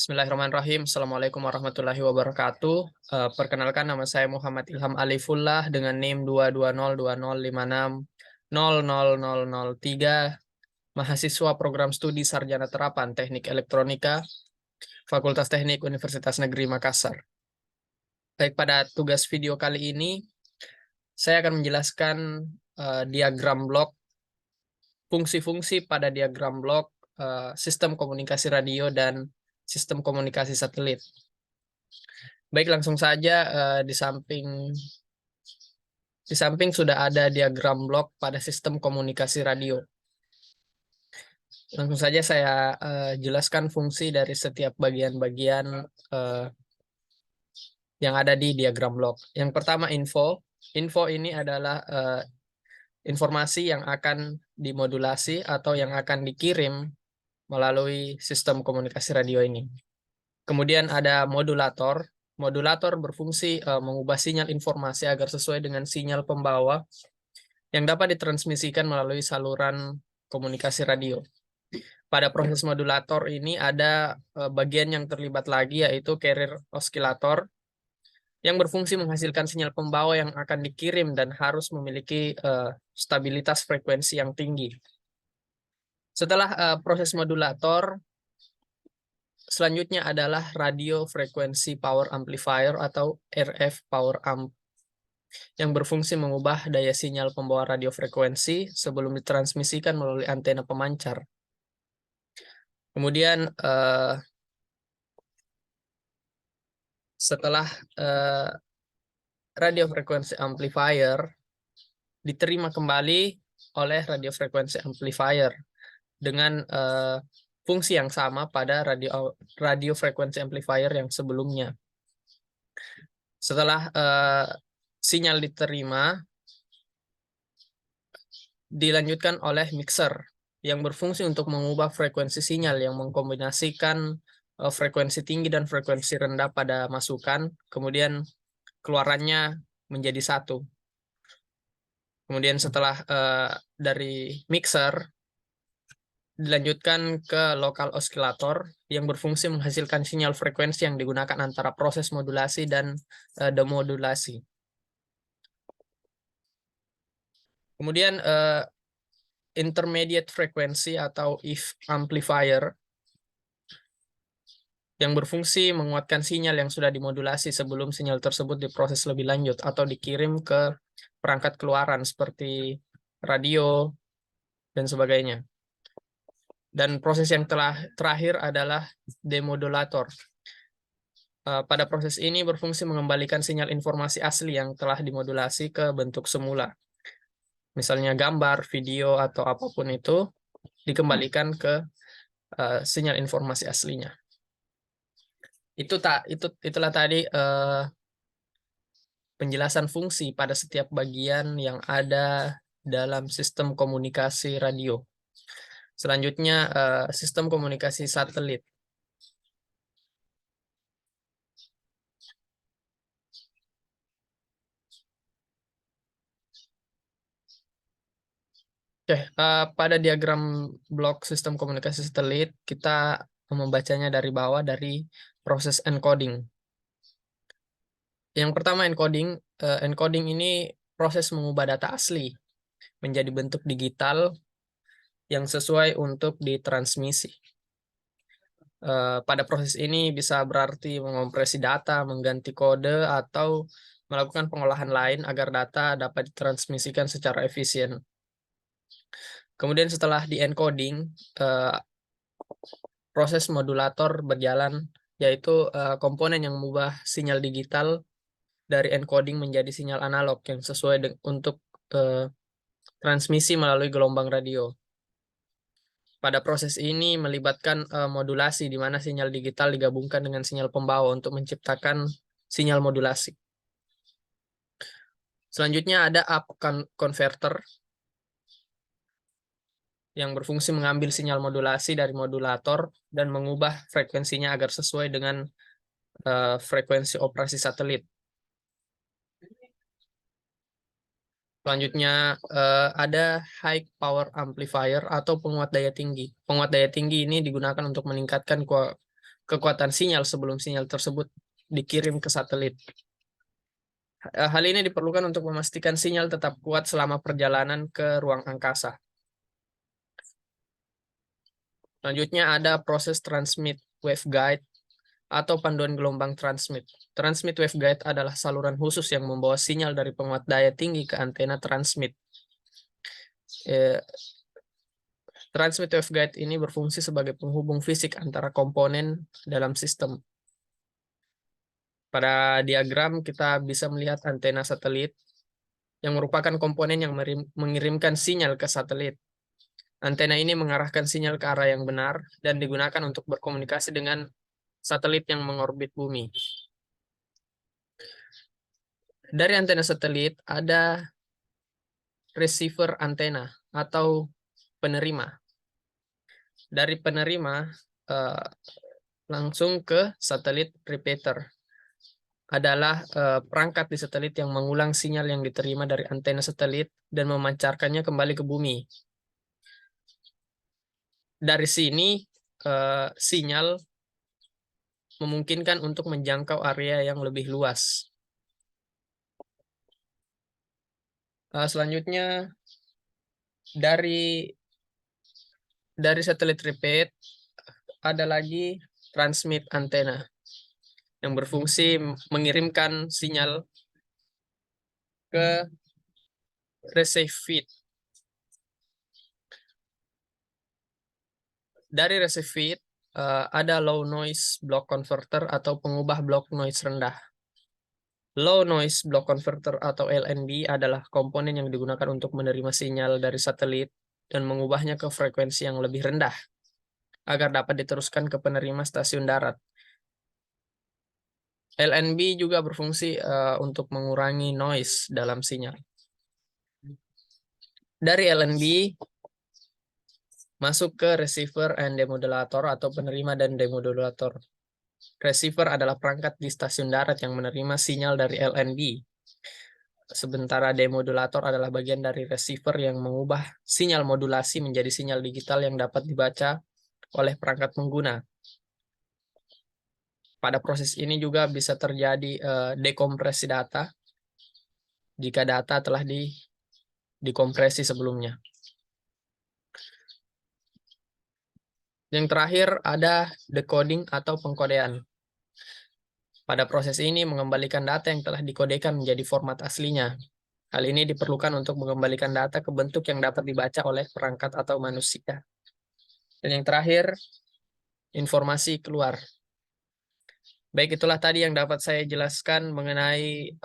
Bismillahirrahmanirrahim. Assalamualaikum warahmatullahi wabarakatuh. Perkenalkan, nama saya Muhammad Ilham Alifullah dengan NIM 2202056000003, mahasiswa program studi Sarjana Terapan Teknik Elektronika, Fakultas Teknik Universitas Negeri Makassar. Baik, pada tugas video kali ini, saya akan menjelaskan diagram blok, fungsi-fungsi pada diagram blok, sistem komunikasi radio, dan sistem komunikasi satelit. Baik, langsung saja. Di samping sudah ada diagram blok pada sistem komunikasi radio. Langsung saja saya jelaskan fungsi dari setiap bagian-bagian yang ada di diagram blok. Yang pertama, info. Info ini adalah informasi yang akan dimodulasi atau yang akan dikirim melalui sistem komunikasi radio ini. Kemudian ada modulator. Modulator berfungsi mengubah sinyal informasi agar sesuai dengan sinyal pembawa yang dapat ditransmisikan melalui saluran komunikasi radio. Pada proses modulator ini ada bagian yang terlibat lagi, yaitu carrier oscillator, yang berfungsi menghasilkan sinyal pembawa yang akan dikirim dan harus memiliki stabilitas frekuensi yang tinggi. Setelah proses modulator, selanjutnya adalah radio frekuensi power amplifier atau RF power amp, yang berfungsi mengubah daya sinyal pembawa radio frekuensi sebelum ditransmisikan melalui antena pemancar. Kemudian setelah radio frekuensi amplifier diterima kembali oleh radio frekuensi amplifier dengan fungsi yang sama pada radio frekuensi amplifier yang sebelumnya. Setelah sinyal diterima, dilanjutkan oleh mixer yang berfungsi untuk mengubah frekuensi sinyal yang mengkombinasikan frekuensi tinggi dan frekuensi rendah pada masukan, kemudian keluarannya menjadi satu. Kemudian setelah dari mixer, dilanjutkan ke lokal oscillator yang berfungsi menghasilkan sinyal frekuensi yang digunakan antara proses modulasi dan demodulasi. Kemudian intermediate frequency atau if amplifier yang berfungsi menguatkan sinyal yang sudah dimodulasi sebelum sinyal tersebut diproses lebih lanjut atau dikirim ke perangkat keluaran seperti radio dan sebagainya. Dan proses yang terakhir adalah demodulator. Pada proses ini berfungsi mengembalikan sinyal informasi asli yang telah dimodulasi ke bentuk semula. Misalnya gambar, video, atau apapun itu dikembalikan ke sinyal informasi aslinya. Itulah tadi penjelasan fungsi pada setiap bagian yang ada dalam sistem komunikasi radio. Selanjutnya, sistem komunikasi satelit. Oke, pada diagram blok sistem komunikasi satelit, kita membacanya dari bawah dari proses encoding. Yang pertama, encoding. Encoding ini proses mengubah data asli menjadi bentuk digital yang sesuai untuk ditransmisi. Pada proses ini bisa berarti mengompresi data, mengganti kode, atau melakukan pengolahan lain agar data dapat ditransmisikan secara efisien. Kemudian setelah di-encoding, proses modulator berjalan, yaitu komponen yang mengubah sinyal digital dari encoding menjadi sinyal analog yang sesuai untuk transmisi melalui gelombang radio. Pada proses ini melibatkan modulasi, di mana sinyal digital digabungkan dengan sinyal pembawa untuk menciptakan sinyal modulasi. Selanjutnya ada up converter yang berfungsi mengambil sinyal modulasi dari modulator dan mengubah frekuensinya agar sesuai dengan frekuensi operasi satelit. Selanjutnya ada high power amplifier atau penguat daya tinggi. Penguat daya tinggi ini digunakan untuk meningkatkan kekuatan sinyal sebelum sinyal tersebut dikirim ke satelit. Hal ini diperlukan untuk memastikan sinyal tetap kuat selama perjalanan ke ruang angkasa. Selanjutnya ada proses transmit waveguide atau panduan gelombang transmit. Transmit waveguide adalah saluran khusus yang membawa sinyal dari penguat daya tinggi ke antena transmit. Transmit waveguide ini berfungsi sebagai penghubung fisik antara komponen dalam sistem. Pada diagram kita bisa melihat antena satelit yang merupakan komponen yang mengirimkan sinyal ke satelit. Antena ini mengarahkan sinyal ke arah yang benar dan digunakan untuk berkomunikasi dengan satelit yang mengorbit bumi. Dari antena satelit ada receiver antena atau penerima. Dari penerima langsung ke satelit repeater adalah perangkat di satelit yang mengulang sinyal yang diterima dari antena satelit dan memancarkannya kembali ke bumi. Dari sini sinyal memungkinkan untuk menjangkau area yang lebih luas. Selanjutnya dari satelit repeat ada lagi transmit antena yang berfungsi mengirimkan sinyal ke receive feed. Dari receive feed ada low noise block converter atau pengubah blok noise rendah. Low noise block converter atau LNB adalah komponen yang digunakan untuk menerima sinyal dari satelit dan mengubahnya ke frekuensi yang lebih rendah agar dapat diteruskan ke penerima stasiun darat. LNB juga berfungsi untuk mengurangi noise dalam sinyal. Dari LNB masuk ke receiver and demodulator atau penerima dan demodulator. Receiver adalah perangkat di stasiun darat yang menerima sinyal dari LNB. Sementara demodulator adalah bagian dari receiver yang mengubah sinyal modulasi menjadi sinyal digital yang dapat dibaca oleh perangkat pengguna. Pada proses ini juga bisa terjadi dekompresi data jika data telah dikompresi sebelumnya. Yang terakhir ada decoding atau pengkodean. Pada proses ini mengembalikan data yang telah dikodekan menjadi format aslinya. Hal ini diperlukan untuk mengembalikan data ke bentuk yang dapat dibaca oleh perangkat atau manusia. Dan yang terakhir, informasi keluar. Baik, itulah tadi yang dapat saya jelaskan mengenai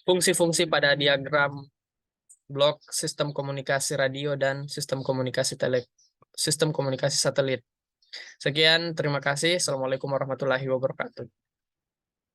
fungsi-fungsi pada diagram blok sistem komunikasi radio dan sistem komunikasi satelit. Sekian, terima kasih. Assalamualaikum warahmatullahi wabarakatuh.